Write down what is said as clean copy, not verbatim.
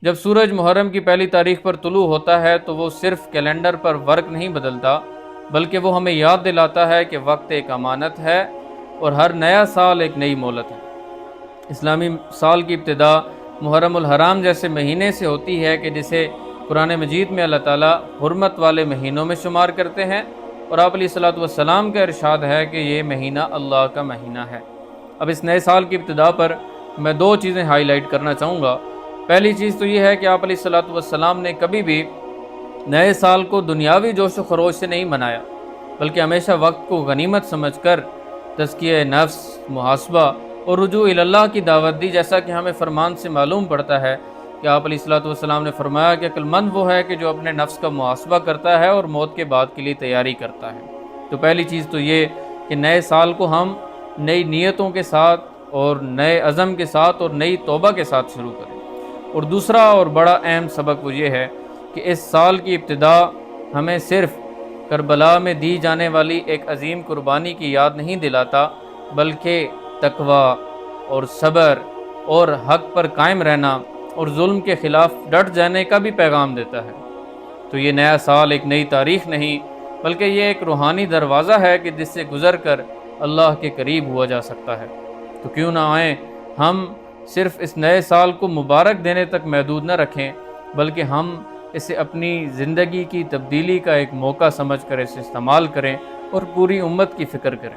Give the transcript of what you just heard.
جب سورج محرم کی پہلی تاریخ پر طلوع ہوتا ہے تو وہ صرف کیلنڈر پر ورق نہیں بدلتا، بلکہ وہ ہمیں یاد دلاتا ہے کہ وقت ایک امانت ہے اور ہر نیا سال ایک نئی مہلت ہے۔ اسلامی سال کی ابتدا محرم الحرام جیسے مہینے سے ہوتی ہے کہ جسے قرآن مجید میں اللہ تعالیٰ حرمت والے مہینوں میں شمار کرتے ہیں، اور آپ علیہ الصلوۃ والسلام کا ارشاد ہے کہ یہ مہینہ اللہ کا مہینہ ہے۔ اب اس نئے سال کی ابتدا پر میں دو چیزیں ہائی لائٹ کرنا چاہوں گا۔ پہلی چیز تو یہ ہے کہ آپ علیہ الصلوۃ والسلام نے کبھی بھی نئے سال کو دنیاوی جوش و خروش سے نہیں منایا، بلکہ ہمیشہ وقت کو غنیمت سمجھ کر تزکیہ نفس، محاسبہ اور رجوع اللہ کی دعوت دی، جیسا کہ ہمیں فرمان سے معلوم پڑتا ہے کہ آپ علیہ الصلوۃ والسلام نے فرمایا کہ عقل مند وہ ہے کہ جو اپنے نفس کا محاسبہ کرتا ہے اور موت کے بعد کے لیے تیاری کرتا ہے۔ تو پہلی چیز تو یہ کہ نئے سال کو ہم نئی نیتوں کے ساتھ اور نئے عزم کے ساتھ اور نئی توبہ کے ساتھ شروع کریں۔ اور دوسرا اور بڑا اہم سبق وہ یہ ہے کہ اس سال کی ابتدا ہمیں صرف کربلا میں دی جانے والی ایک عظیم قربانی کی یاد نہیں دلاتا، بلکہ تقوی اور صبر اور حق پر قائم رہنا اور ظلم کے خلاف ڈٹ جانے کا بھی پیغام دیتا ہے۔ تو یہ نیا سال ایک نئی تاریخ نہیں، بلکہ یہ ایک روحانی دروازہ ہے کہ جس سے گزر کر اللہ کے قریب ہوا جا سکتا ہے۔ تو کیوں نہ آئیں ہم صرف اس نئے سال کو مبارک دینے تک محدود نہ رکھیں، بلکہ ہم اسے اپنی زندگی کی تبدیلی کا ایک موقع سمجھ کر اسے استعمال کریں اور پوری امت کی فکر کریں۔